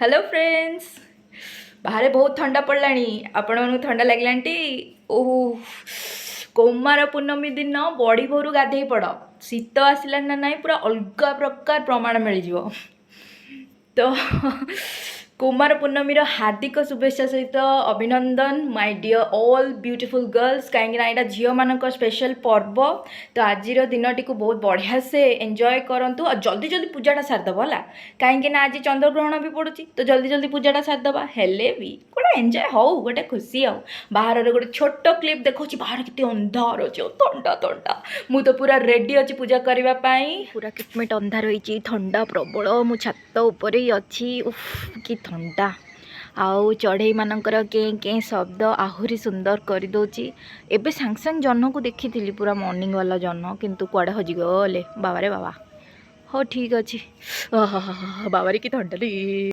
Hello friends. बाहर बहुत ठंडा पड़लानी। आपण मानू ठंडा लगलांटी। ओह, कुमार पूर्णमी दिन बड़ी भोरू गाधे पड़। शीत आसला ना नाई पूरा अलग प्रकार प्रमाण मिल जिवो। तो कुमार पूर्णमी हार्दिक शुभेच्छा सहित अभिनंदन my dear all beautiful girls. कहीं यहाँ झील मान स्पेशल पर्व। तो आज दिन को बहुत बढ़िया से एंजॉय करंतु और जल्दी जल्दी पूजाटा सारदेव है। कहीं आज चंद्रग्रहण भी पड़ुची तो जल्दी जल्दी पूजाटा सारदेवा हेले भी गोटे एंजॉय हो गोटे खुशी आ। बाहर गोटे छोट क्लिप देखा बाहर कितने अंधार अच्छे थंडा थंडा। मु तो पूरा रेडी अच्छी पूजा करने पूरा किटमिट अंधार होती थंडा प्रबल। मु छात उपर ही अच्छी उफ कि थंडा आउ चढ़ई मानकर के के शब्द आहुरी सुंदर कर दौची। एबे सांग सांग जन्न को देखी थी पूरा मॉर्निंग वाला जन्न किंतु कुआडे हजिगले बाबा रे बाबा। हाँ ठीक अच्छे बाबा रे कि थंडा रे।